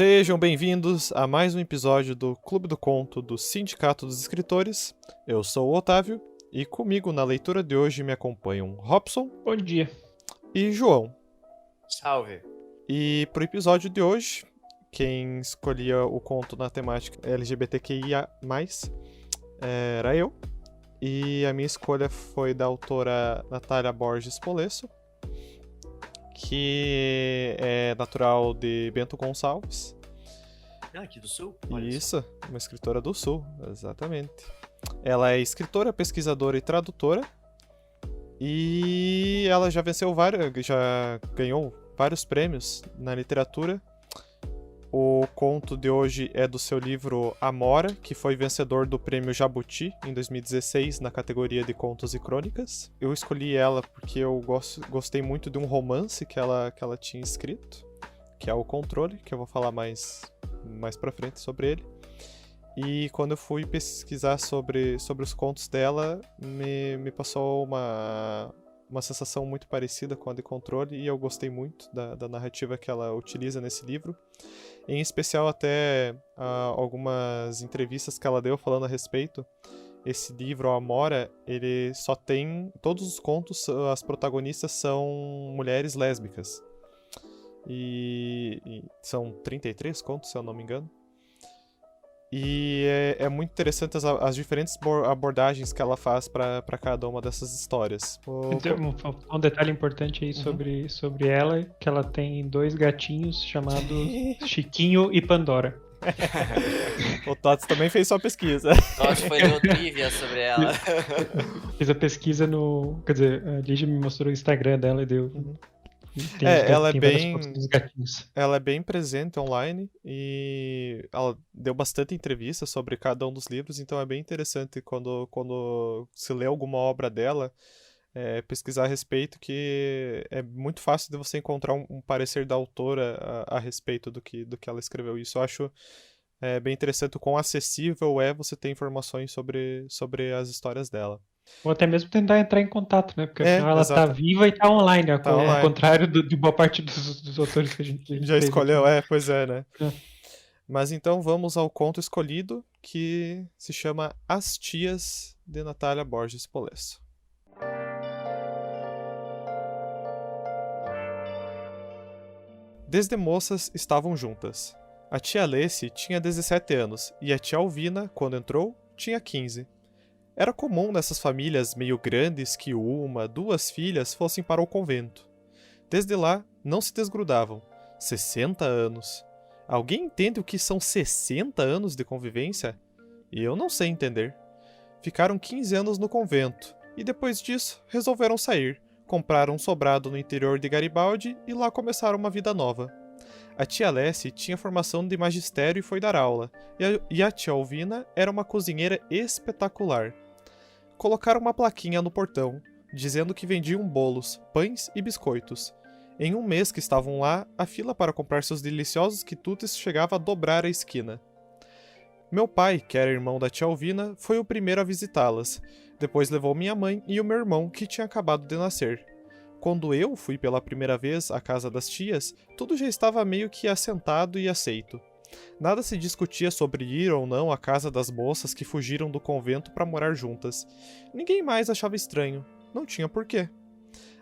Sejam bem-vindos a mais um episódio do Clube do Conto do Sindicato dos Escritores. Eu sou o Otávio e comigo na leitura de hoje me acompanham Robson. Bom dia. E João. Salve. E pro episódio de hoje, quem escolhia o conto na temática LGBTQIA+, era eu. E a minha escolha foi da autora Natália Borges Polesso, que é natural de Bento Gonçalves. Aqui do Sul? Isso, uma escritora do Sul, exatamente. Ela é escritora, pesquisadora e tradutora. E ela já ganhou vários prêmios na literatura. O conto de hoje é do seu livro Amora, que foi vencedor do prêmio Jabuti em 2016 na categoria de contos e crônicas. Eu escolhi ela porque eu gostei muito de um romance que ela tinha escrito, que é O Controle, que eu vou falar mais pra frente sobre ele. E quando eu fui pesquisar sobre os contos dela, me passou uma sensação muito parecida com a de Controle, e eu gostei muito da narrativa que ela utiliza nesse livro. Em especial até algumas entrevistas que ela deu falando a respeito. Esse livro, Amora, ele só tem... Todos os contos, as protagonistas são mulheres lésbicas. E são 33 contos, se eu não me engano. E é muito interessante as diferentes abordagens que ela faz para cada uma dessas histórias. Um detalhe importante aí sobre ela, que ela tem 2 gatinhos chamados Chiquinho e Pandora. O Tots também fez sua pesquisa. Tots foi no trivia sobre ela. Fiz a pesquisa no... Quer dizer, a Lígia me mostrou o Instagram dela e deu... Ela é bem presente online e ela deu bastante entrevista sobre cada um dos livros, então é bem interessante quando se lê alguma obra dela, pesquisar a respeito, que é muito fácil de você encontrar um parecer da autora a respeito do que ela escreveu. Isso eu acho bem interessante, o quão acessível é você ter informações sobre as histórias dela. Ou até mesmo tentar entrar em contato, né? Porque afinal ela exato. tá viva e tá online, Tá ao online. contrário de boa parte dos autores que a gente já escolheu, aqui. Pois é, né? Mas então vamos ao conto escolhido, que se chama As Tias, de Natália Borges Polesso. Desde moças estavam juntas. A tia Alessi tinha 17 anos e a tia Alvina, quando entrou, tinha 15. Era comum nessas famílias meio grandes que 1, 2 filhas fossem para o convento. Desde lá, não se desgrudavam. 60 anos. Alguém entende o que são 60 anos de convivência? Eu não sei entender. Ficaram 15 anos no convento, e depois disso, resolveram sair, compraram um sobrado no interior de Garibaldi e lá começaram uma vida nova. A tia Alessi tinha formação de magistério e foi dar aula, e a tia Alvina era uma cozinheira espetacular. Colocaram uma plaquinha no portão, dizendo que vendiam bolos, pães e biscoitos. Em um mês que estavam lá, a fila para comprar seus deliciosos quitutes chegava a dobrar a esquina. Meu pai, que era irmão da tia Alvina, foi o primeiro a visitá-las. Depois levou minha mãe e o meu irmão, que tinha acabado de nascer. Quando eu fui pela primeira vez à casa das tias, tudo já estava meio que assentado e aceito. Nada se discutia sobre ir ou não à casa das moças que fugiram do convento para morar juntas. Ninguém mais achava estranho. Não tinha porquê.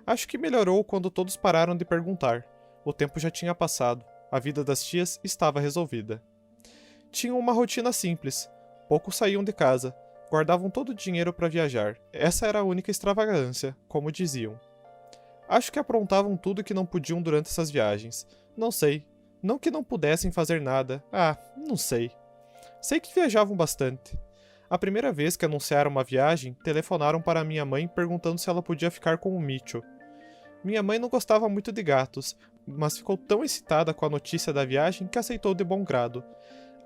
Acho que melhorou quando todos pararam de perguntar. O tempo já tinha passado. A vida das tias estava resolvida. Tinham uma rotina simples. Poucos saíam de casa. Guardavam todo o dinheiro para viajar. Essa era a única extravagância, como diziam. Acho que aprontavam tudo que não podiam durante essas viagens. Não sei. Não que não pudessem fazer nada. Não sei. Sei que viajavam bastante. A primeira vez que anunciaram uma viagem, telefonaram para minha mãe perguntando se ela podia ficar com o Mitchell. Minha mãe não gostava muito de gatos, mas ficou tão excitada com a notícia da viagem que aceitou de bom grado.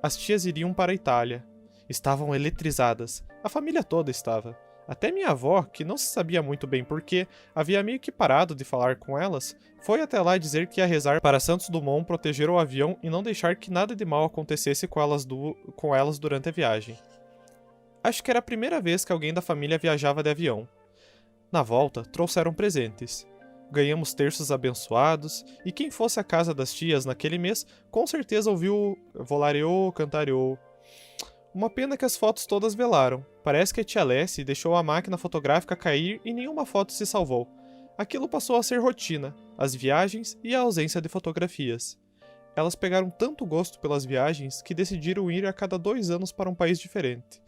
As tias iriam para a Itália. Estavam eletrizadas. A família toda estava. Até minha avó, que não se sabia muito bem porquê, havia meio que parado de falar com elas, foi até lá dizer que ia rezar para Santos Dumont proteger o avião e não deixar que nada de mal acontecesse com elas durante a viagem. Acho que era a primeira vez que alguém da família viajava de avião. Na volta, trouxeram presentes. ganhamos terços abençoados, e quem fosse à casa das tias naquele mês, com certeza ouviu volareou, cantareou. Uma pena que as fotos todas velaram. Parece que a tia Lessie deixou a máquina fotográfica cair e nenhuma foto se salvou. Aquilo passou a ser rotina, as viagens e a ausência de fotografias. Elas pegaram tanto gosto pelas viagens que decidiram ir a cada 2 anos para um país diferente.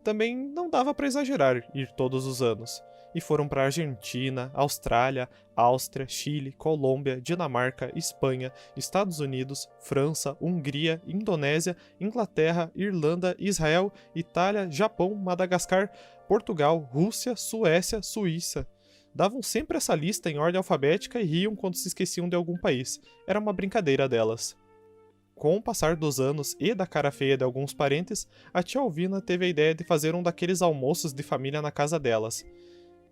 Também não dava para exagerar ir todos os anos. E foram para Argentina, Austrália, Áustria, Chile, Colômbia, Dinamarca, Espanha, Estados Unidos, França, Hungria, Indonésia, Inglaterra, Irlanda, Israel, Itália, Japão, Madagascar, Portugal, Rússia, Suécia, Suíça. Davam sempre essa lista em ordem alfabética e riam quando se esqueciam de algum país. Era uma brincadeira delas. Com o passar dos anos e da cara feia de alguns parentes, a tia Alvina teve a ideia de fazer um daqueles almoços de família na casa delas.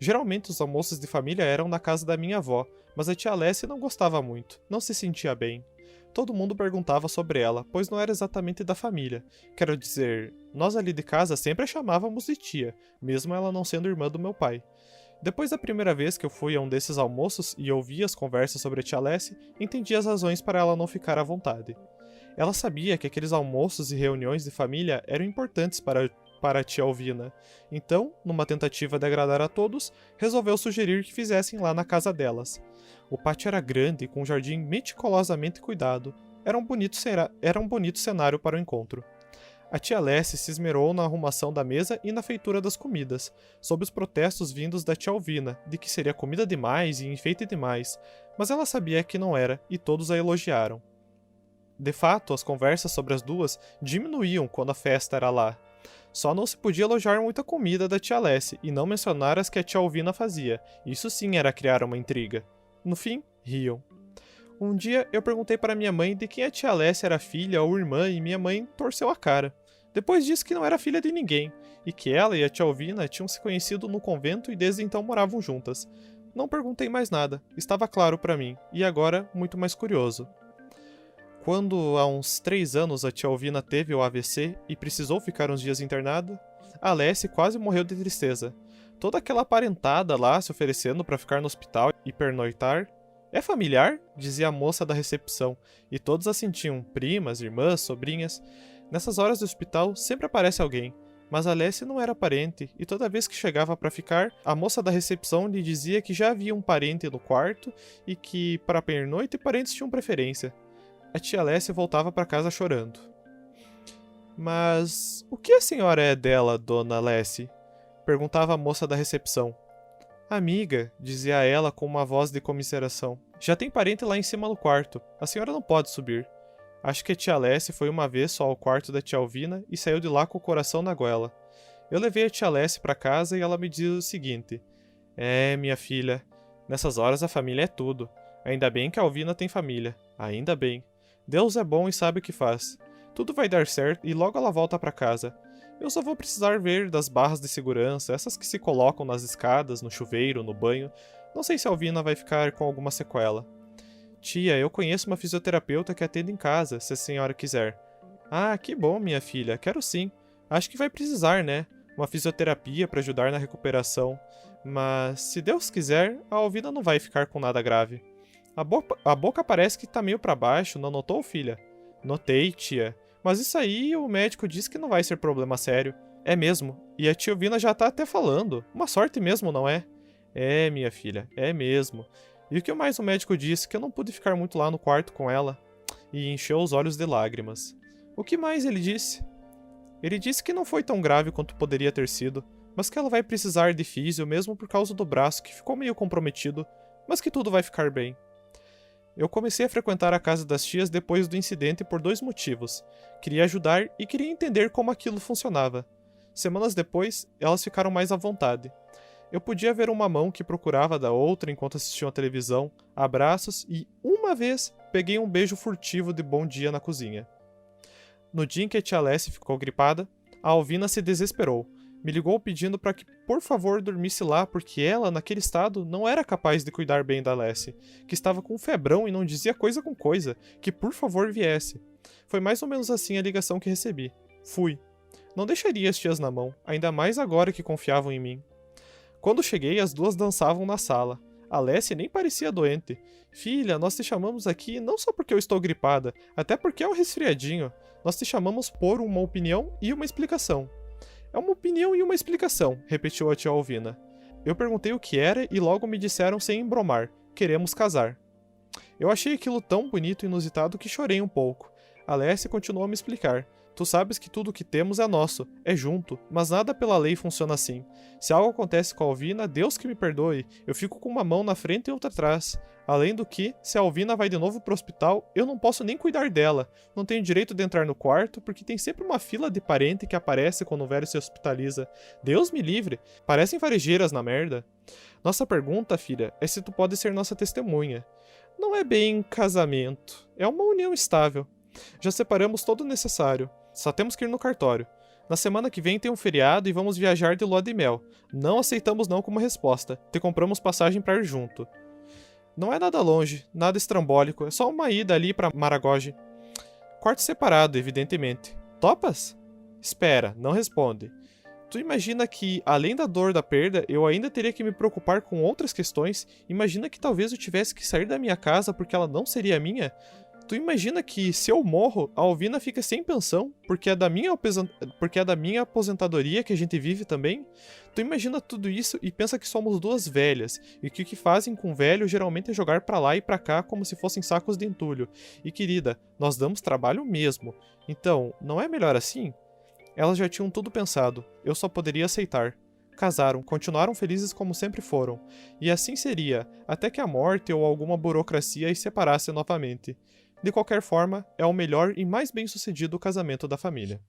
Geralmente os almoços de família eram na casa da minha avó, mas a tia Lessie não gostava muito, não se sentia bem. Todo mundo perguntava sobre ela, pois não era exatamente da família. Quero dizer, nós ali de casa sempre a chamávamos de tia, mesmo ela não sendo irmã do meu pai. Depois da primeira vez que eu fui a um desses almoços e ouvi as conversas sobre a tia Lessie, entendi as razões para ela não ficar à vontade. Ela sabia que aqueles almoços e reuniões de família eram importantes para a tia Alvina. Então, numa tentativa de agradar a todos, resolveu sugerir que fizessem lá na casa delas. O pátio era grande, com um jardim meticulosamente cuidado. Era um bonito cenário para o encontro. A tia Lessie se esmerou na arrumação da mesa e na feitura das comidas, sob os protestos vindos da tia Alvina, de que seria comida demais e enfeite demais, mas ela sabia que não era, e todos a elogiaram. De fato, as conversas sobre as duas diminuíam quando a festa era lá. Só não se podia elogiar muita comida da tia Lessie e não mencionar as que a tia Alvina fazia. Isso sim era criar uma intriga. No fim, riam. Um dia eu perguntei para minha mãe de quem a tia Lessie era filha ou irmã e minha mãe torceu a cara. Depois disse que não era filha de ninguém, e que ela e a tia Alvina tinham se conhecido no convento e desde então moravam juntas. Não perguntei mais nada, estava claro para mim, e agora muito mais curioso. Quando há uns 3 anos a tia Alvina teve o AVC e precisou ficar uns dias internada, a Lessie quase morreu de tristeza. Toda aquela parentada lá se oferecendo para ficar no hospital e pernoitar. É familiar? Dizia a moça da recepção, e todos assentiam, primas, irmãs, sobrinhas. Nessas horas do hospital sempre aparece alguém, mas a Lessie não era parente, e toda vez que chegava para ficar, a moça da recepção lhe dizia que já havia um parente no quarto e que, para pernoite, parentes tinham preferência. A tia Lessie voltava para casa chorando. Mas o que a senhora é dela, dona Lessie? Perguntava a moça da recepção. Amiga, dizia ela com uma voz de comiseração. Já tem parente lá em cima no quarto. A senhora não pode subir. Acho que a tia Lessie foi uma vez só ao quarto da tia Alvina e saiu de lá com o coração na goela. Eu levei a tia Lessie para casa e ela me disse o seguinte. Minha filha, nessas horas a família é tudo. Ainda bem que a Alvina tem família. Ainda bem. Deus é bom e sabe o que faz. Tudo vai dar certo e logo ela volta para casa. Eu só vou precisar ver das barras de segurança, essas que se colocam nas escadas, no chuveiro, no banho. Não sei se a Alvina vai ficar com alguma sequela. Tia, eu conheço uma fisioterapeuta que atende em casa, se a senhora quiser. Ah, que bom, minha filha, quero sim. Acho que vai precisar, né? Uma fisioterapia para ajudar na recuperação. Mas, se Deus quiser, a Alvina não vai ficar com nada grave. A boca parece que tá meio pra baixo, não notou, filha? Notei, tia. Mas isso aí o médico disse que não vai ser problema sério. É mesmo. E a tia Alvina já tá até falando. Uma sorte mesmo, não é? É, minha filha, é mesmo. E o que mais o médico disse? Que eu não pude ficar muito lá no quarto com ela. E encheu os olhos de lágrimas. O que mais ele disse? Ele disse que não foi tão grave quanto poderia ter sido, mas que ela vai precisar de físio mesmo por causa do braço que ficou meio comprometido, mas que tudo vai ficar bem. Eu comecei a frequentar a casa das tias depois do incidente por 2 motivos. Queria ajudar e queria entender como aquilo funcionava. Semanas depois, elas ficaram mais à vontade. Eu podia ver uma mão que procurava da outra enquanto assistiam a televisão, abraços e, uma vez, peguei um beijo furtivo de bom dia na cozinha. No dia em que a tia Lessie ficou gripada, a Alvina se desesperou. Me ligou pedindo para que, por favor, dormisse lá porque ela, naquele estado, não era capaz de cuidar bem da Lessie, que estava com um febrão e não dizia coisa com coisa, que por favor viesse. Foi mais ou menos assim a ligação que recebi. Fui. Não deixaria as tias na mão, ainda mais agora que confiavam em mim. Quando cheguei, as duas dançavam na sala. A Lessie nem parecia doente. Filha, nós te chamamos aqui não só porque eu estou gripada, até porque é um resfriadinho. Nós te chamamos por uma opinião e uma explicação. É uma opinião e uma explicação, repetiu a tia Alvina. Eu perguntei o que era e logo me disseram sem embromar: queremos casar. Eu achei aquilo tão bonito e inusitado que chorei um pouco. A Lessie continuou a me explicar. Tu sabes que tudo o que temos é nosso, é junto, mas nada pela lei funciona assim. Se algo acontece com a Alvina, Deus que me perdoe, eu fico com uma mão na frente e outra atrás. Além do que, se a Alvina vai de novo pro hospital, eu não posso nem cuidar dela. Não tenho direito de entrar no quarto, porque tem sempre uma fila de parente que aparece quando o velho se hospitaliza. Deus me livre, parecem varejeiras na merda. Nossa pergunta, filha, é se tu pode ser nossa testemunha. Não é bem casamento, é uma união estável. Já separamos todo o necessário. Só temos que ir no cartório. Na semana que vem tem um feriado e vamos viajar de lua de mel. Não aceitamos não como resposta. Te compramos passagem pra ir junto. Não é nada longe, nada estrambólico. É só uma ida ali pra Maragogi. Quarto separado, evidentemente. Topas? Espera, não responde. Tu imagina que, além da dor da perda, eu ainda teria que me preocupar com outras questões? Imagina que talvez eu tivesse que sair da minha casa porque ela não seria minha? Tu imagina que, se eu morro, a Alvina fica sem pensão, porque é da minha aposentadoria que a gente vive também? Tu imagina tudo isso e pensa que somos duas velhas, e que o que fazem com o velho geralmente é jogar pra lá e pra cá como se fossem sacos de entulho. E querida, nós damos trabalho mesmo. Então, não é melhor assim? Elas já tinham tudo pensado, eu só poderia aceitar. Casaram, continuaram felizes como sempre foram. E assim seria, até que a morte ou alguma burocracia as separasse novamente. De qualquer forma, é o melhor e mais bem-sucedido casamento da família.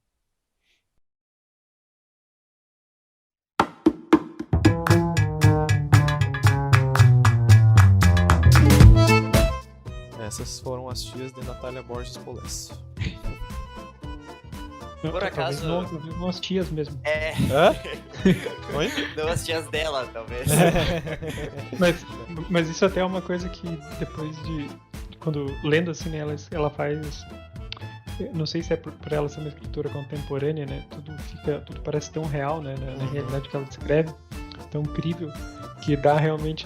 Essas foram as tias de Natália Borges Polesso. Por acaso- Talvez não as tias mesmo. É, Hã? Oi? não as tias dela, talvez. Mas isso até é uma coisa que depois de. Quando lendo assim, né, ela faz. Não sei se é por ela ser uma escritora contemporânea, né? Tudo parece tão real, né? Na realidade que ela descreve, tão incrível, que dá realmente.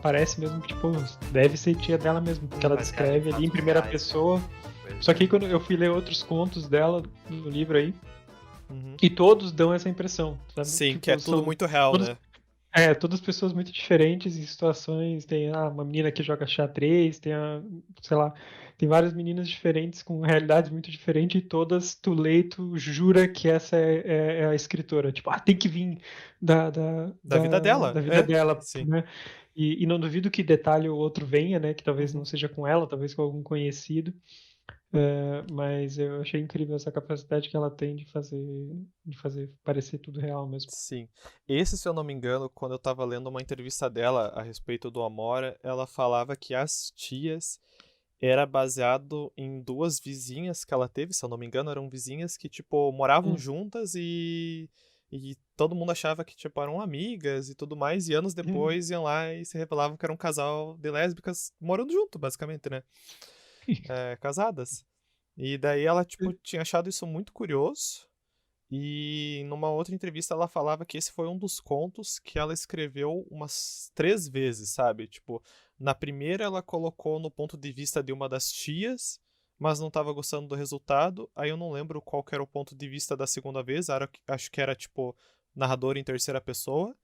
Parece mesmo que, tipo, deve ser tia dela mesmo, porque ela Mas, descreve cara, ali em fatos primeira reais, pessoa. Coisa. Só que aí, quando eu fui ler outros contos dela no livro aí, Uhum. e todos dão essa impressão, sabe? Sim, Tipo, que é tudo são muito real, todos- né? todas pessoas muito diferentes em situações. Tem uma menina que joga xadrez, sei lá, tem várias meninas diferentes com realidades muito diferentes e todas tu lê e tu jura que essa é a escritora. Tipo, tem que vir Da vida dela. da vida dela, Sim. né? E não duvido que detalhe o outro venha, né? Que talvez não seja com ela, talvez com algum conhecido. Mas eu achei incrível essa capacidade que ela tem de fazer parecer tudo real mesmo. Sim. Esse, se eu não me engano, quando eu tava lendo uma entrevista dela a respeito do Amora, ela falava que As Tias era baseado em duas vizinhas que ela teve, se eu não me engano, eram vizinhas que, tipo, moravam juntas e todo mundo achava que, tipo, eram amigas e tudo mais, e anos depois iam lá e se revelavam que era um casal de lésbicas morando junto, basicamente, né? Casadas. E daí ela, tipo, tinha achado isso muito curioso. E numa outra entrevista ela falava que esse foi um dos contos que ela escreveu umas 3 vezes, sabe? Tipo, na primeira ela colocou no ponto de vista de uma das tias, mas não tava gostando do resultado. Aí eu não lembro qual que era o ponto de vista da segunda vez, acho que era, tipo, narrador em terceira pessoa.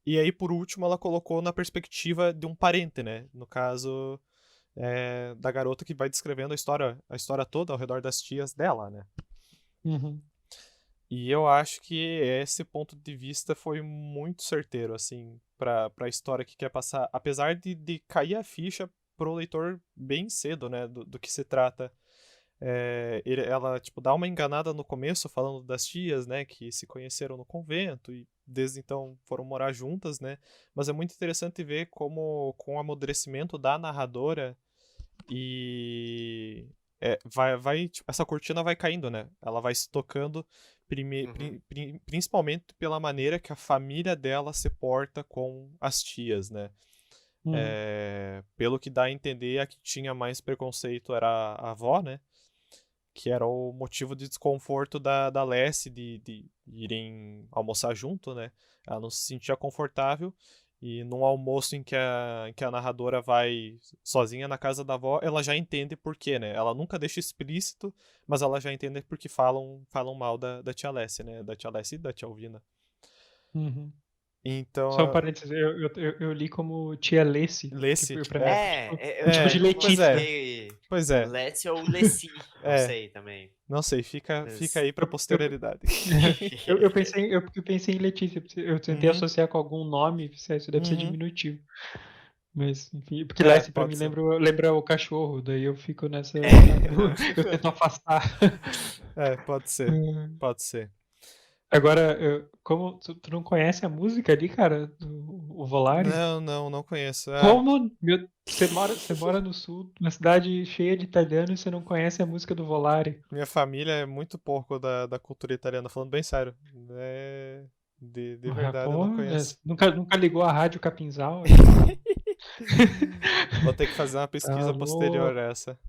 E aí, por último, ela colocou na perspectiva de um parente, né? No caso, da garota que vai descrevendo a história toda ao redor das tias dela, né? Uhum. E eu acho que esse ponto de vista foi muito certeiro, assim, pra história que quer passar. Apesar de cair a ficha pro leitor bem cedo, né, do que se trata. Ela, tipo, dá uma enganada no começo, falando das tias, né, que se conheceram no convento e desde então foram morar juntas, né. Mas é muito interessante ver como, com o amadurecimento da narradora e... tipo, essa cortina vai caindo, né? Ela vai se tocando principalmente pela maneira que a família dela se porta com as tias, né? Pelo que dá a entender, a que tinha mais preconceito era a avó, né? Que era o motivo de desconforto da Lessie de irem almoçar junto, né? Ela não se sentia confortável. E num almoço em que a narradora vai sozinha na casa da avó, ela já entende por quê, né? Ela nunca deixa explícito, mas ela já entende porque falam mal da tia Lessie, né? Da tia Lessie e da tia Alvina. Uhum. Então, Só um parênteses, eu li como Tia Lacey, que Lessie, pra mim É, é tipo de eu pois é, Letícia. fiquei pois é, Let's ou Leci, não é, sei também. não sei, fica Mas... aí pra Eu, eu, posterioridade. eu pensei em Letícia, eu tentei Uhum, associar com algum nome, se isso deve ser uhum. diminutivo. Mas, enfim, porque É, Lacey pra pode mim ser. lembra o cachorro, daí eu fico nessa. É. Eu tento afastar. Pode ser, pode ser. Agora, como tu não conhece a música ali, cara, o Volare? Não conheço. Como? Você mora no sul, numa cidade cheia de italianos e você não conhece a música do Volare? Minha família é muito pouco da cultura italiana, falando bem sério. De verdade, eu Pô, não conheço. nunca ligou a rádio Capinzal aqui? Vou ter que fazer uma Tá pesquisa posterior louco. a essa.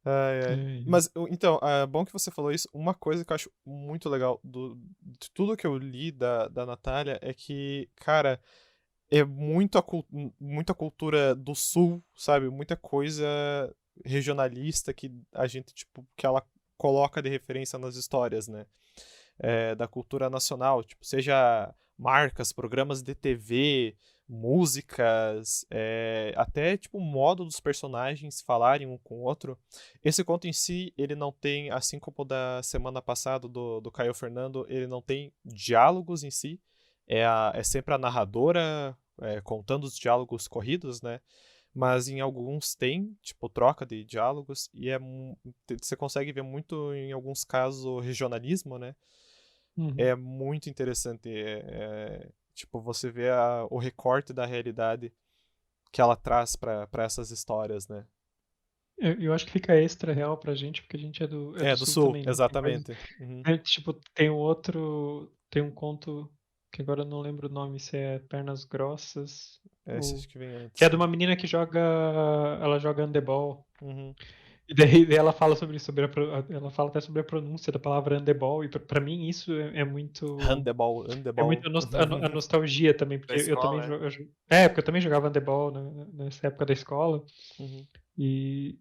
Ai, ai. É. Mas, então, é bom que você falou isso. Uma coisa que eu acho muito legal de tudo que eu li da Natália é que, cara, é muita cultura do sul, sabe? Muita coisa regionalista que a gente, tipo, que ela coloca de referência nas histórias, né? Da cultura nacional, tipo, seja marcas, programas de TV, músicas, até tipo o modo dos personagens falarem um com o outro. Esse conto em si, ele não tem, assim como o da semana passada do Caio Fernando, ele não tem diálogos em si, é sempre a narradora contando os diálogos corridos, né? Mas em alguns tem, tipo, troca de diálogos, e você consegue ver muito, em alguns casos, o regionalismo, né? Uhum. É muito interessante. Tipo, você vê o recorte da realidade que ela traz pra essas histórias, né? Eu acho que fica extra real pra gente, porque a gente é É, do do sul sul, também, né? exatamente. Uhum. Tipo, tem um outro. Tem um conto que agora eu não lembro o nome, se é Pernas Grossas Esse ou. acho que vem Que é antes. de uma menina que joga. Ela joga handebol. Uhum. E daí ela fala ela fala até sobre a pronúncia da palavra handebol, e pra mim isso é muito. Handebol, É handebol. muito a nostalgia também, Da porque eu também. escola, Porque eu também jogava handebol nessa época da escola. Uhum. E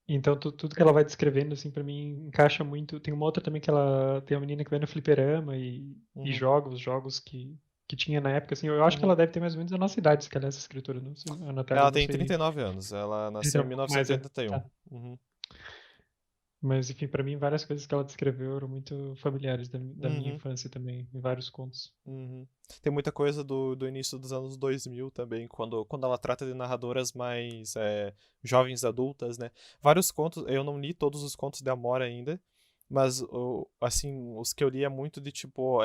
então tudo que ela vai descrevendo, assim, pra mim encaixa muito. Tem uma outra também que ela tem uma menina que vai no fliperama e Uhum. joga os jogos que tinha na época, assim. Eu acho que Uhum. ela deve ter mais ou menos a nossa idade, se calhar, essa escritora. Não sei, a Natália, eu Ela não tem sei. 39 anos. Ela nasceu Então, em um pouco mais, 1981. tá. Uhum. Mas, enfim, pra mim, várias coisas que ela descreveu eram muito familiares da minha Uhum. infância também, em vários contos. Uhum. Tem muita coisa do início dos anos 2000 também, quando ela trata de narradoras mais jovens adultas, né? Vários contos, eu não li todos os contos de Amor ainda, mas assim, os que eu li é muito de tipo,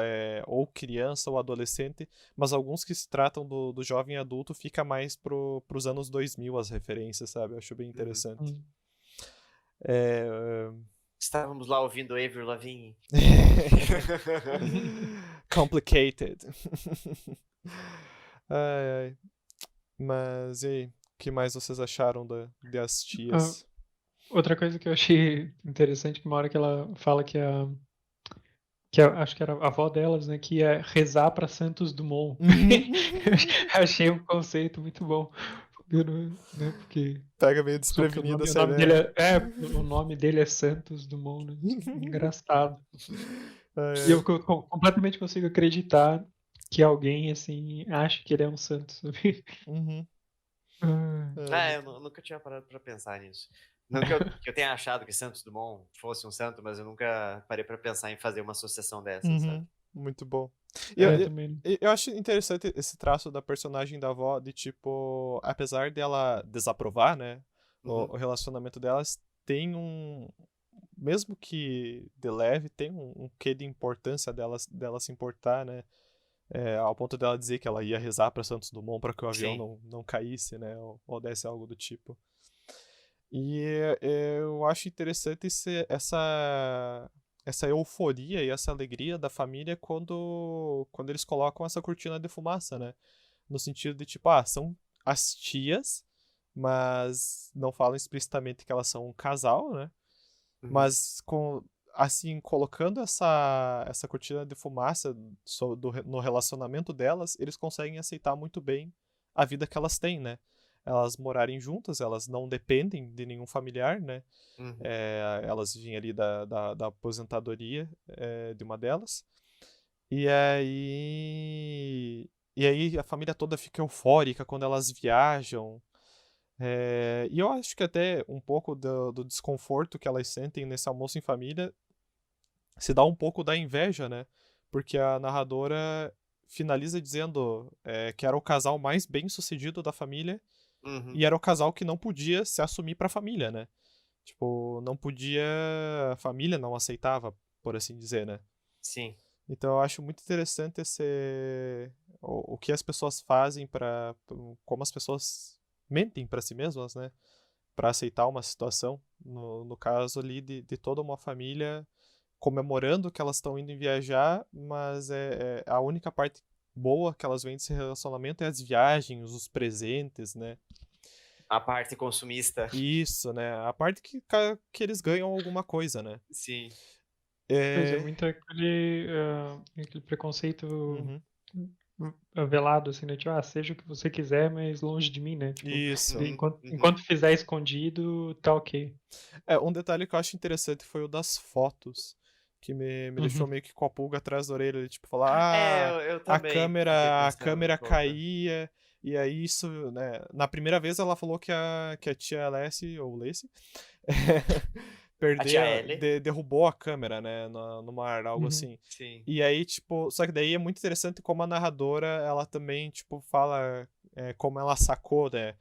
ou criança ou adolescente, mas alguns que se tratam do jovem adulto fica mais pros anos 2000 as referências, sabe? Eu acho bem Uhum. interessante. É, Estávamos lá ouvindo Avril Lavigne. Complicated. Ai, ai. Mas e aí? O que mais vocês acharam de As Ah, Tias? outra coisa que eu achei interessante, que uma hora que ela fala acho que era a avó delas, né, que ia rezar para Santos Dumont. Eu achei um conceito muito bom. Né, porque Pega meio o desprevenido nome, o essa nome ideia. dele o nome dele é Santos Dumont, né? Engraçado. E Ai, eu completamente consigo acreditar que alguém assim acha que ele é um santo, sabe? uhum. Ah, Eu nunca tinha parado pra pensar nisso. Não que eu tenha achado que Santos Dumont fosse um santo, mas eu nunca parei pra pensar em fazer uma associação dessa, sabe? Uhum. Muito bom. E é, também. eu acho interessante esse traço da personagem da avó, de tipo, apesar dela desaprovar, né, o Uhum. relacionamento delas, tem um. Mesmo que de leve, tem um quê de importância dela se importar, né? Ao ponto dela dizer que ela ia rezar para Santos Dumont para que o avião Sim. não caísse, né? Ou desse algo do tipo. E eu acho interessante essa euforia e essa alegria da família quando eles colocam essa cortina de fumaça, né? No sentido de tipo, são as tias, mas não falam explicitamente que elas são um casal, né? Uhum. Mas assim, colocando essa cortina de fumaça no relacionamento delas, eles conseguem aceitar muito bem a vida que elas têm, né? Elas morarem juntas, elas não dependem de nenhum familiar, né? Uhum. Elas vivem ali da aposentadoria de uma delas. E aí. E aí a família toda fica eufórica quando elas viajam. E eu acho que até um pouco do desconforto que elas sentem nesse almoço em família se dá um pouco da inveja, né? Porque a narradora finaliza dizendo que era o casal mais bem sucedido da família Uhum. e era o casal que não podia se assumir pra família, né? Tipo, não podia. A família não aceitava, por assim dizer, né? Sim. Então eu acho muito interessante o que as pessoas fazem como as pessoas mentem pra si mesmas, né? Pra aceitar uma situação. No caso ali de toda uma família comemorando que elas estão indo viajar, mas a única parte boa que elas veem desse relacionamento é as viagens, os presentes, né? A parte consumista. Isso, né? A parte que eles ganham alguma coisa, né? Sim. Pois é, É... muito aquele preconceito Uhum. velado, assim, né? Tipo, seja o que você quiser, mas longe de mim, né? Tipo, Isso. enquanto fizer escondido, tá ok. Um detalhe que eu acho interessante foi o das fotos, que me deixou Uhum. meio que com a pulga atrás da orelha, tipo, falar, Eu a também fiquei câmera, a pensando um câmera pouco. caía, e aí isso, né, na primeira vez ela falou que a tia Lessie, ou Lacey, A tia Ellie. derrubou a câmera, né, no mar, algo Uhum. assim. Sim. E aí, tipo, só que daí é muito interessante como a narradora, ela também, tipo, fala como ela sacou, né,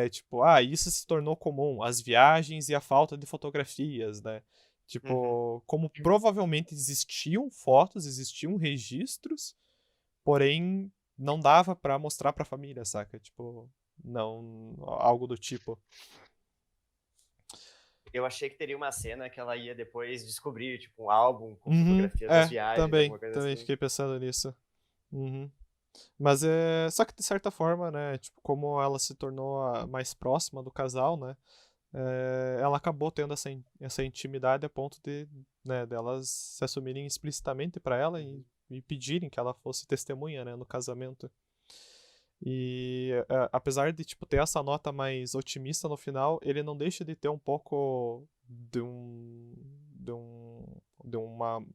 tipo, isso se tornou comum, as viagens e a falta de fotografias, né? Uhum. Tipo, como provavelmente existiam fotos, existiam registros, porém não dava pra mostrar pra família, saca? Tipo, não, algo do tipo. Eu achei que teria uma cena que ela ia depois descobrir, tipo, um álbum com Uhum, fotografias das viagens, também, alguma coisa também assim. fiquei pensando nisso. Uhum. Mas só que de certa forma, né, tipo, como ela se tornou a mais próxima do casal, né? Ela acabou tendo essa intimidade a ponto né, delas se assumirem explicitamente para ela e pedirem que ela fosse testemunha, né, no casamento. E apesar de tipo ter essa nota mais otimista no final, ele não deixa de ter um pouco de uma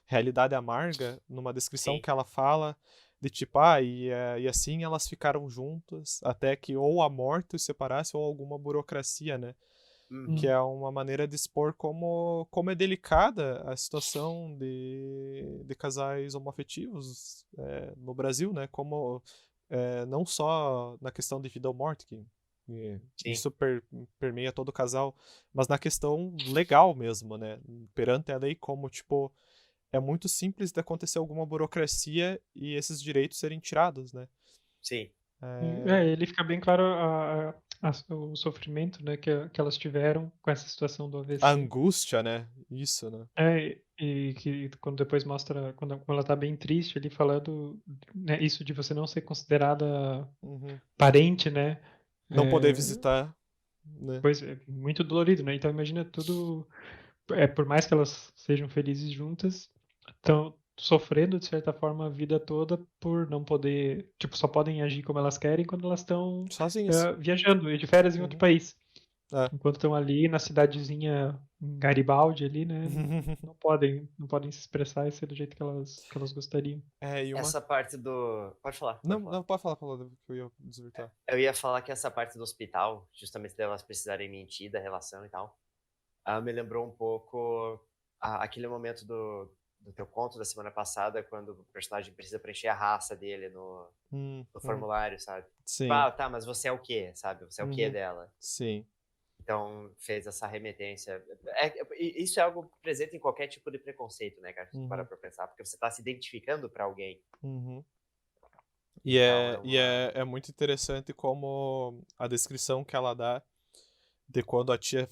realidade amarga numa descrição Sim. que ela fala de tipo, e assim elas ficaram juntas até que ou a morte os separasse ou alguma burocracia, né? Que Uhum. é uma maneira de expor como é delicada a situação de casais homoafetivos no Brasil, né? Como não só na questão de vida ou morte, que Sim. isso permeia todo casal, mas na questão legal mesmo, né? Perante a lei, como, tipo, é muito simples de acontecer alguma burocracia e esses direitos serem tirados, né? Sim. Ele fica bem claro o sofrimento, né, que elas tiveram com essa situação do A AVC. angústia, né? Isso, né? E que quando depois mostra, quando ela tá bem triste ali falando, né, isso de você não ser considerada Uhum. parente, né? Não poder É, visitar, né? pois é muito dolorido, né? Então imagina tudo, por mais que elas sejam felizes juntas, estão sofrendo de certa forma a vida toda por não poder, tipo, só podem agir como elas querem quando elas estão Sozinhas. viajando e de férias em outro Uhum. país. É. Enquanto estão ali na cidadezinha em Garibaldi ali, né? Não podem se expressar e ser do jeito que elas gostariam. E uma. Essa parte do. Pode falar, Não, pode falar. não, pode falar, que eu ia desvirtuar. Eu ia falar que essa parte do hospital, justamente delas precisarem mentir da relação e tal, me lembrou um pouco aquele momento do teu conto da semana passada, quando o personagem precisa preencher a raça dele no formulário, sabe? Tipo, Sim. tá, mas você é o quê, sabe? Você é o quê Uhum. dela? Sim. Então, fez essa remetência. Isso é algo presente em qualquer tipo de preconceito, né, cara? Se tu parar Uhum. pra pensar, porque você tá se identificando pra alguém. Uhum. Então, é E uma... é muito interessante como a descrição que ela dá de quando a tia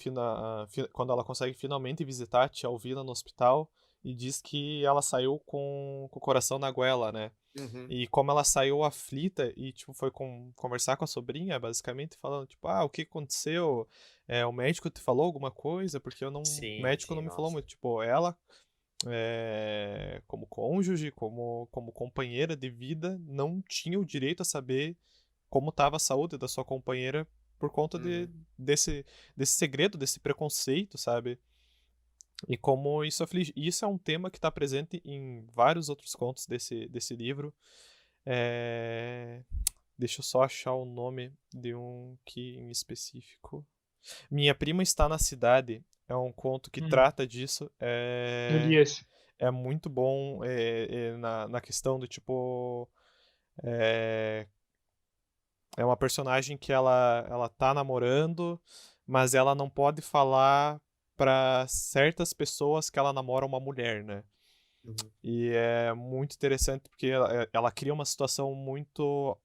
quando ela consegue finalmente visitar a tia Alvina no hospital e diz que ela saiu com o coração na goela, né? Uhum. E como ela saiu aflita e, tipo, foi conversar com a sobrinha, basicamente, falando, tipo, o que aconteceu? O médico te falou alguma coisa? Porque o Sim, médico não sim, me falou nossa. muito. Tipo, ela, como cônjuge, como companheira de vida, não tinha o direito a saber como estava a saúde da sua companheira por conta Uhum. desse segredo, desse preconceito, sabe? E como isso aflige. Isso é um tema que está presente em vários outros contos desse livro. É, Deixa eu só achar o nome de um que em específico. Minha Prima Está na Cidade é um conto que trata disso. Eu li esse. É muito bom na questão do tipo. É, é uma personagem que ela tá namorando, mas ela não pode falar para certas pessoas que ela namora uma mulher, né? Uhum. E é muito interessante porque ela cria uma situação muito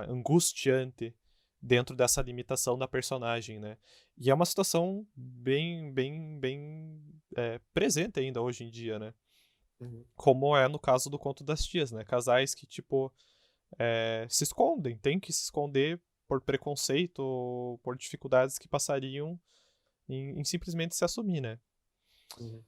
angustiante dentro dessa limitação da personagem, né? E é uma situação bem presente ainda hoje em dia, né? Uhum. Como é no caso do Conto das Tias, né? Casais que, tipo, se escondem, tem que se esconder por preconceito ou por dificuldades que passariam em simplesmente se assumir, né? Uhum.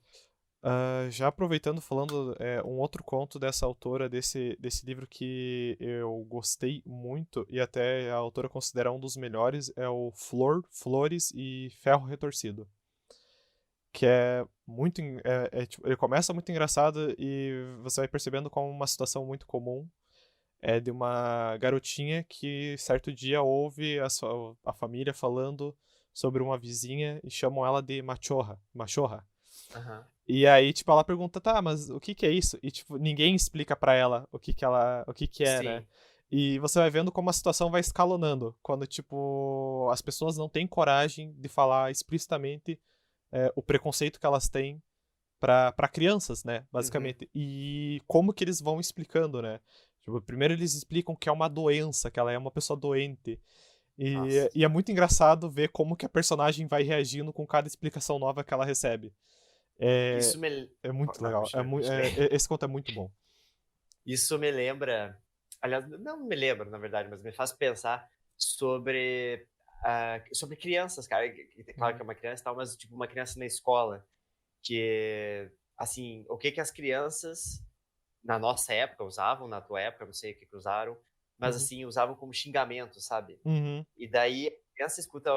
Já aproveitando, falando um outro conto dessa autora, desse livro que eu gostei muito e até a autora considera um dos melhores, é o Flores e Ferro Retorcido. Que é muito. Tipo, ele começa muito engraçado e você vai percebendo como uma situação muito comum. É de uma garotinha que certo dia ouve a família falando sobre uma vizinha e chamam ela de machorra. Aham. E aí, tipo, ela pergunta, tá, mas o que que é isso? E, tipo, ninguém explica pra ela o que que é, né? Sim. E você vai vendo como a situação vai escalonando. Quando, tipo, as pessoas não têm coragem de falar explicitamente o preconceito que elas têm pra crianças, né? Uhum. Basicamente. E como que eles vão explicando, né? Tipo, primeiro eles explicam que é uma doença, que ela é uma pessoa doente. E, Nossa. e é muito engraçado ver como que a personagem vai reagindo com cada explicação nova que ela recebe. É, Isso me. é muito Não, legal. continua, continua. Esse conto é muito bom. Isso me lembra. Aliás, não me lembra, na verdade, mas me faz pensar sobre crianças, cara. Claro que é uma criança e tal, mas tipo uma criança na escola. Que, assim, o que as crianças na nossa época usavam, na tua época, não sei o que usaram, mas Uhum. assim, usavam como xingamento, sabe? Uhum. E daí a criança escuta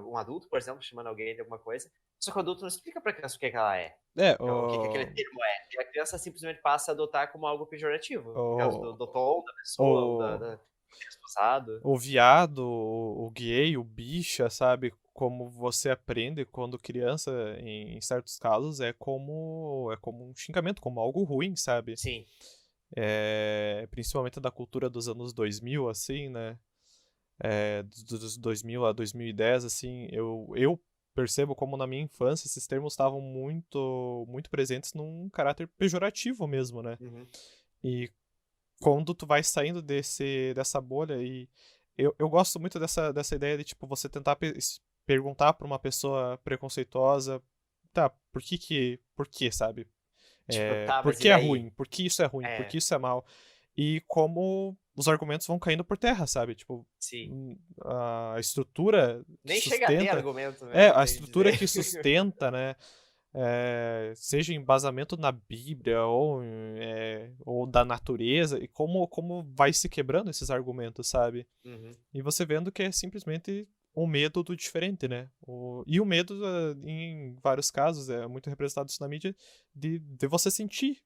um adulto, por exemplo, chamando alguém de alguma coisa, só que o adulto não explica pra criança o que ela é. É, O que aquele termo é. E a criança simplesmente passa a adotar como algo pejorativo, por causa o, do tom da pessoa, ou o, do texto usado. o viado, o gay, o bicha, sabe? Como você aprende quando criança, em certos casos, é como um xingamento, como algo ruim, sabe? Sim. Principalmente da cultura dos anos 2000, assim, né? Dos 2000 a 2010, assim, eu percebo como na minha infância esses termos estavam muito presentes num caráter pejorativo mesmo, né? Uhum. E quando tu vai saindo dessa bolha e eu gosto muito dessa ideia de tipo você tentar perguntar para uma pessoa preconceituosa, tá, por que, sabe? Tipo, tá, Por mas e que é daí? ruim? Por que isso é ruim? Por que É, isso é mal? E como os argumentos vão caindo por terra, sabe? Tipo, sim. a estrutura que Nem chega a ter sustenta. argumento, né? A Bem estrutura dizer. que sustenta, né? Seja embasamento na Bíblia ou da natureza, e como vai se quebrando esses argumentos, sabe? Uhum. E você vendo que é simplesmente o medo do diferente, né? E o medo, em vários casos, é muito representado isso na mídia, de você sentir.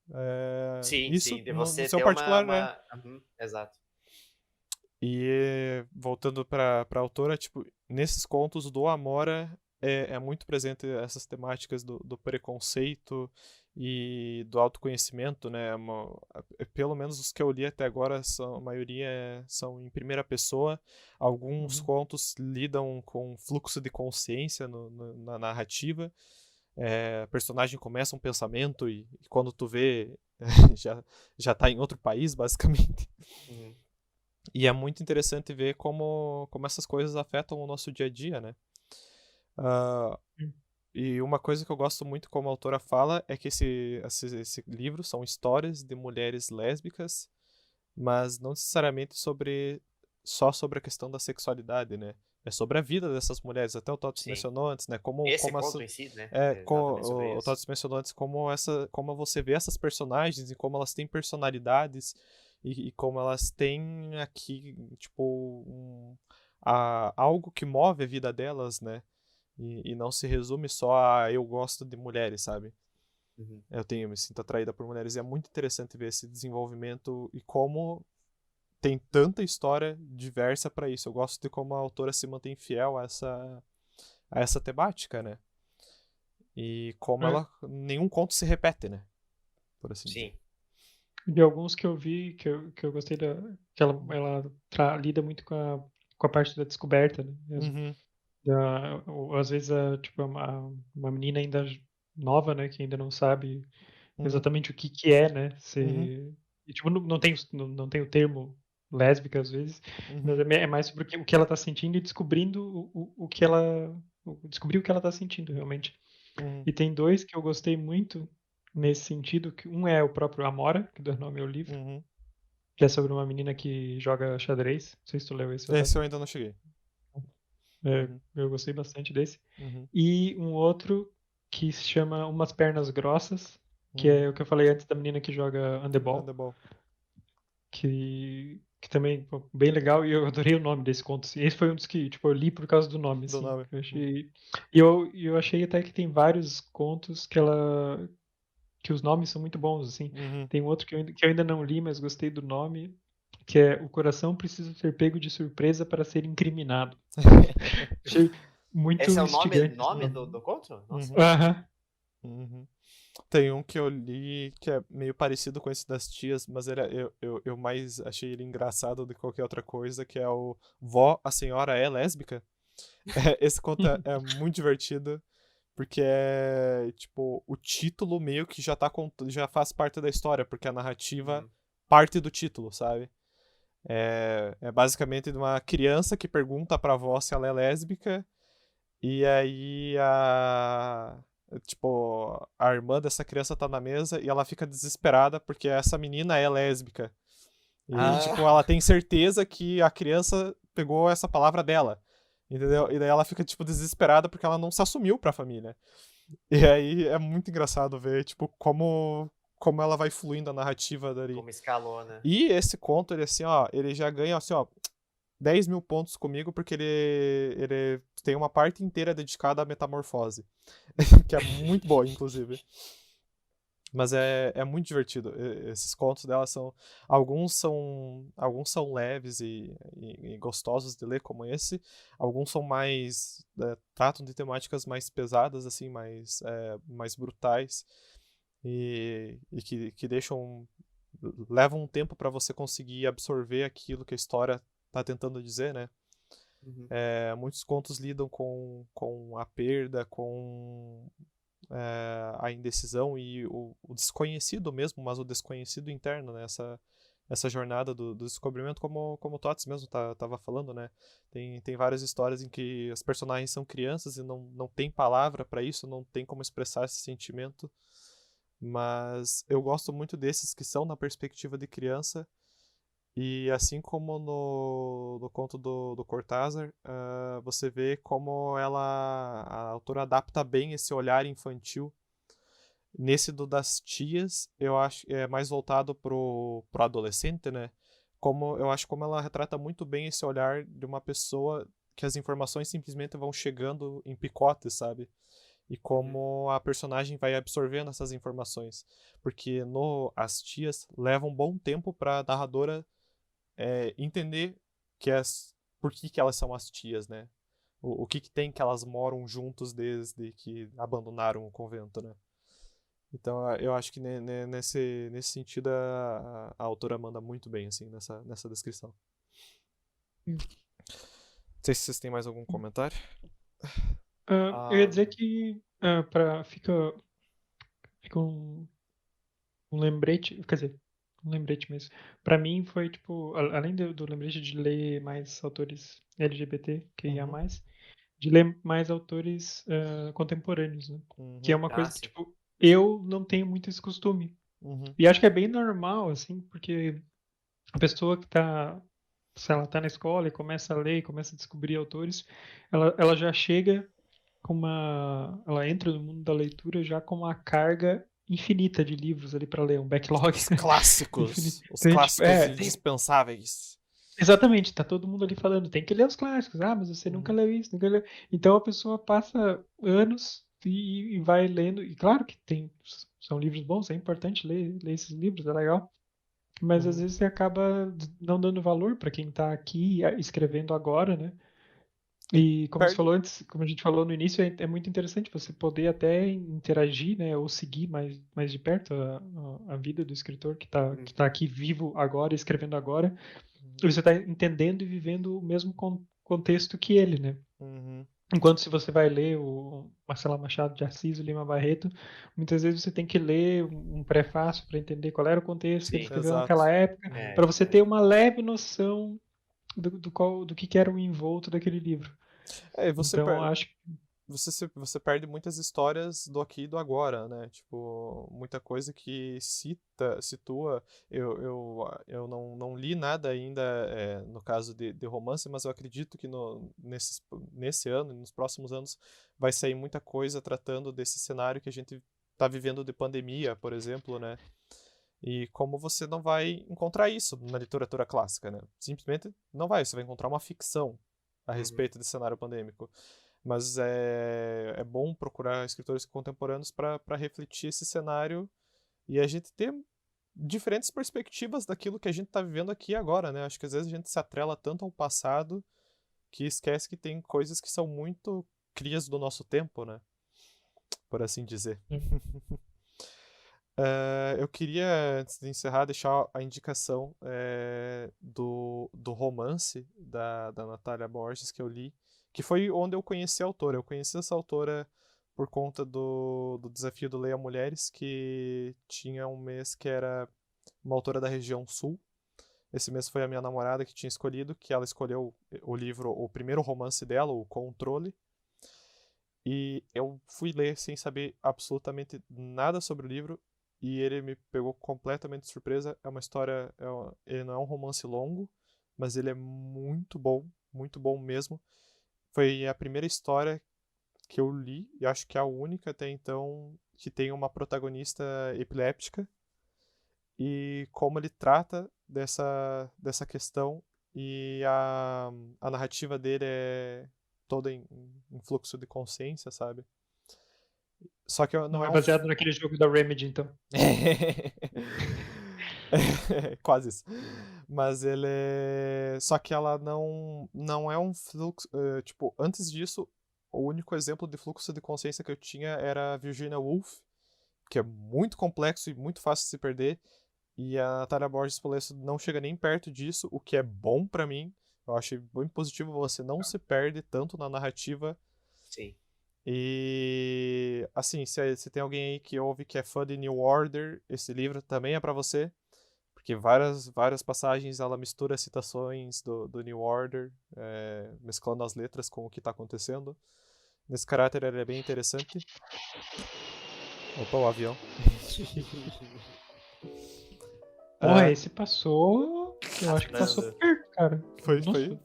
Sim, Isso, sim, de no você seu ter particular, né? Uhum, exato. E voltando pra autora, tipo, nesses contos do Amora é muito presente essas temáticas do preconceito e do autoconhecimento, né? Pelo menos os que eu li até agora, a maioria são em primeira pessoa. Alguns Uhum. contos lidam com fluxo de consciência na narrativa. A personagem começa um pensamento e quando tu vê, já tá em outro país, basicamente. Uhum. E é muito interessante ver como essas coisas afetam o nosso dia a dia, né? Ah, Hum. E uma coisa que eu gosto muito como a autora fala é que esse livro são histórias de mulheres lésbicas, mas não necessariamente só sobre a questão da sexualidade, né? É sobre a vida dessas mulheres. Até o Tots Sim. mencionou antes, né? Como, Esse como conto essa, em si, né? é, É exatamente sobre o isso. Tots mencionou antes como você vê essas personagens e como elas têm personalidades e como elas têm aqui, tipo, algo que move a vida delas, né? E não se resume só a eu gosto de mulheres, sabe? Uhum. Eu me sinto atraída por mulheres. E é muito interessante ver esse desenvolvimento e como tem tanta história diversa para isso. Eu gosto de como a autora se mantém fiel a essa temática, né? E como É. nenhum conto se repete, né? Por assim dizer. Sim. De alguns que eu vi, que eu gostei que ela lida muito com a parte da descoberta, né? Mesmo. Uhum, Às vezes, tipo, uma menina ainda nova, né? Que ainda não sabe uhum, exatamente o que é, né? uhum, E, tipo, não tem o termo lésbica, às vezes, mas uhum, é mais sobre o que ela tá sentindo e descobrindo o que ela... Descobrir o que ela tá sentindo, realmente. uhum, E tem dois que eu gostei muito nesse sentido, que um é o próprio Amora, que dá nome ao livro, uhum. que é sobre uma menina que joga xadrez. Não sei se tu leu esse, Esse Otávio. eu ainda não cheguei. Uhum, Eu gostei bastante desse. uhum, E um outro que se chama Umas Pernas Grossas, que uhum. é o que eu falei antes da menina que joga handebol, Handebol. que também, pô, bem legal, e eu adorei o nome desse conto. Assim. Esse foi um dos que, tipo, eu li por causa do nome, Do assim. nome. Eu Uhum, achei... E eu achei até que tem vários contos que os nomes são muito bons, assim. uhum. Tem um outro que eu ainda não li, mas gostei do nome, que é O Coração Precisa Ser Pego de Surpresa para Ser Incriminado. Achei muito Esse é o instigante esse nome nome. do conto? Nossa. Uhum, Aham. uhum. Tem um que eu li que é meio parecido com esse das tias, mas eu mais achei ele engraçado do que qualquer outra coisa, que é o Vó, a Senhora é Lésbica. Esse conto é muito divertido, porque é, tipo, o título meio que já faz parte da história, porque a narrativa Uhum. parte do título, sabe? É basicamente de uma criança que pergunta pra avó se ela é lésbica, e aí tipo, a irmã dessa criança tá na mesa e ela fica desesperada porque essa menina é lésbica. E, tipo, Ah, ela tem certeza que a criança pegou essa palavra dela. Entendeu? E daí ela fica, tipo, desesperada porque ela não se assumiu pra família. E aí é muito engraçado ver, tipo, como ela vai fluindo a narrativa dali. como escalou, né? E esse conto, ele assim, ó, ele já ganha, assim, ó, 10 mil pontos comigo porque ele tem uma parte inteira dedicada à metamorfose. Que é muito boa, inclusive. Mas é muito divertido. Esses contos dela são. Alguns são leves e gostosos de ler, como esse. Alguns são mais. Tratam de temáticas mais pesadas, assim, mais brutais. Que deixam. Levam um tempo para você conseguir absorver aquilo que a história tá tentando dizer, né? Uhum. Muitos contos lidam com a perda, com a indecisão e o desconhecido mesmo, mas o desconhecido interno, né? Essa jornada do descobrimento, como o Tots mesmo tava falando, né? Tem várias histórias em que as personagens são crianças e não tem palavra para isso, não tem como expressar esse sentimento. Mas eu gosto muito desses que são na perspectiva de criança. E assim como no conto do Cortázar, você vê como a autora adapta bem esse olhar infantil. Nesse do das tias, eu acho que é mais voltado pro adolescente, né? Eu acho como ela retrata muito bem esse olhar de uma pessoa que as informações simplesmente vão chegando em picotes, sabe? E Uhum. como a personagem vai absorvendo essas informações. Porque no As Tias leva um bom tempo pra narradora entender por que elas são as tias, né? O que tem que elas moram juntos desde que abandonaram o convento, né? Então eu acho que nesse sentido a autora manda muito bem, assim, nessa descrição. Não sei se vocês têm mais algum comentário. Eu ia dizer Um, que fica um lembrete, quer dizer, um lembrete mesmo. Pra mim foi tipo, além do lembrete de ler mais autores LGBT, que ia Uhum, mais, de ler mais autores contemporâneos, né? Que é uma coisa que, sim. tipo, eu não tenho muito esse costume. Uhum. E acho que é bem normal, assim, porque a pessoa que tá, se ela tá na escola e começa a ler e começa a descobrir autores, ela já chega com ela entra no mundo da leitura já com uma carga infinita de livros ali para ler, um backlog Os infinito. clássicos. Os Então, tipo, clássicos indispensáveis. exatamente, tá todo mundo ali falando, tem que ler os clássicos. Ah, mas você nunca leu isso, nunca leu. Então a pessoa passa anos e vai lendo. E claro que são livros bons, é importante ler esses livros, é legal. Mas às Uhum. vezes você acaba não dando valor para quem tá aqui escrevendo agora, né? E como você Perde. falou antes, como a gente falou no início, é muito interessante você poder até interagir, né, ou seguir mais de perto a vida do escritor que tá aqui vivo agora, escrevendo agora, e você está entendendo e vivendo o mesmo contexto que ele, né? Uhum. Enquanto se você vai ler o Marcelo Machado de Assis, o Lima Barreto, muitas vezes você tem que ler um prefácio para entender qual era o contexto que ele Sim. escreveu Exato. naquela época, É, para você ter uma leve noção do que era o envolto daquele livro. É, e você, Então, acho que você perde muitas histórias do aqui e do agora, né? Tipo, muita coisa que situa. Eu não li nada ainda, no caso de romance, mas eu acredito que nesse ano e nos próximos anos vai sair muita coisa tratando desse cenário que a gente está vivendo de pandemia, por exemplo, né? E como você não vai encontrar isso na literatura clássica, né? Simplesmente não vai, você vai encontrar uma ficção a respeito desse cenário pandêmico. Mas é bom procurar escritores contemporâneos para refletir esse cenário e a gente ter diferentes perspectivas daquilo que a gente está vivendo aqui agora, né? Acho que às vezes a gente se atrela tanto ao passado que esquece que tem coisas que são muito crias do nosso tempo, né? Por assim dizer. Eu queria, antes de encerrar, deixar a indicação do romance da Natália Borges que eu li, que foi onde eu conheci a autora. Eu conheci essa autora por conta do desafio do Leia Mulheres, que tinha um mês que era uma autora da região sul. Esse mês foi a minha namorada que tinha escolhido, que ela escolheu o livro, o primeiro romance dela, o Controle. E eu fui ler sem saber absolutamente nada sobre o livro e ele me pegou completamente de surpresa. É uma história, ele não é um romance longo, mas ele é muito bom mesmo. Foi a primeira história que eu li e acho que é a única até então que tem uma protagonista epiléptica e como ele trata dessa questão e a narrativa dele é toda em fluxo de consciência, sabe? Só que não não é é um. baseado naquele jogo da Remedy, então. Quase isso. Mas ele é. Só que ela não é um fluxo. Tipo, antes disso, o único exemplo de fluxo de consciência que eu tinha era a Virginia Woolf, que é muito complexo e muito fácil de se perder. E a Natália Borges Polesso não chega nem perto disso, o que é bom pra mim. Eu achei muito positivo, você não se perde tanto na narrativa. Sim. E assim, se tem alguém aí que ouve que é fã de New Order, esse livro também é pra você, porque várias passagens ela mistura citações do New Order, mesclando as letras com o que tá acontecendo. Nesse caráter ele é bem interessante. Opa, o avião. Porra, esse passou. Eu acho que passou perto, cara.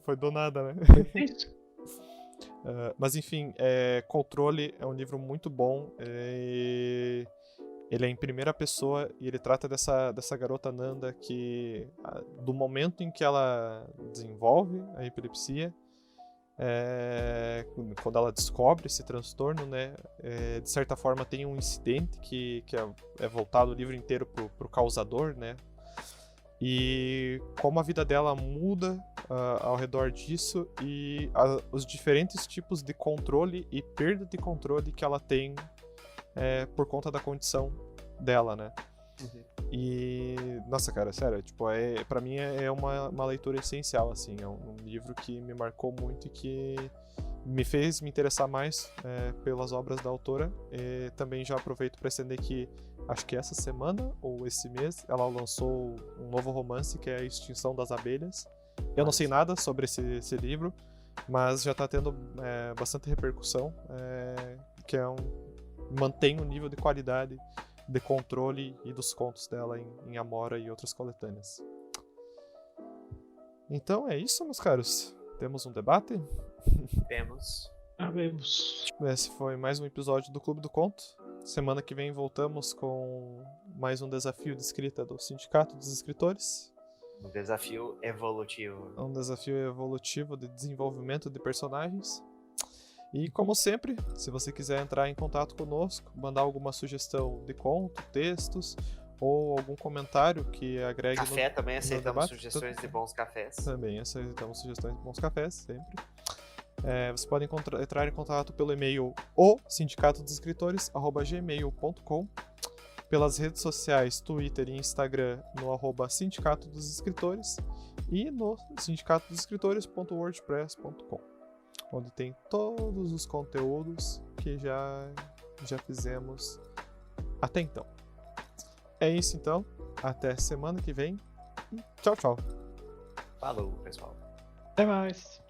Foi do nada, né? É isso. Mas enfim, Controle é um livro muito bom. Ele é em primeira pessoa e ele trata dessa garota Nanda que, do momento em que ela desenvolve a epilepsia, quando ela descobre esse transtorno, né, de certa forma tem um incidente que é voltado o livro inteiro pro causador, né, e como a vida dela muda ao redor disso e os diferentes tipos de controle e perda de controle que ela tem por conta da condição dela, né? Uhum. E, nossa, cara, sério, tipo, pra mim é uma leitura essencial, assim, é um livro que me marcou muito e que me fez me interessar mais pelas obras da autora. E também já aproveito para estender que, acho que essa semana ou esse mês, ela lançou um novo romance que é A Extinção das Abelhas. Eu não sei nada sobre esse livro, mas já tá tendo bastante repercussão, que mantém o nível de qualidade de controle e dos contos dela em Amora e outras coletâneas. Então é isso, meus caros. Temos um debate? Temos. Sabemos. Esse foi mais um episódio do Clube do Conto. Semana que vem voltamos com mais um desafio de escrita do Sindicato dos Escritores. Um desafio evolutivo. Um desafio evolutivo de desenvolvimento de personagens. E como sempre, se você quiser entrar em contato conosco, mandar alguma sugestão de conto, textos ou algum comentário que agregue Café também, aceitamos debate, sugestões de bons cafés. Também aceitamos sugestões de bons cafés, sempre. Você pode entrar em contato pelo e-mail sindicatodesescritores@gmail.com, pelas redes sociais Twitter e Instagram no @sindicato dos escritores e no sindicatodesescritores.wordpress.com, onde tem todos os conteúdos que já fizemos até então. É isso então, até semana que vem e tchau, tchau. Falou, pessoal. Até mais.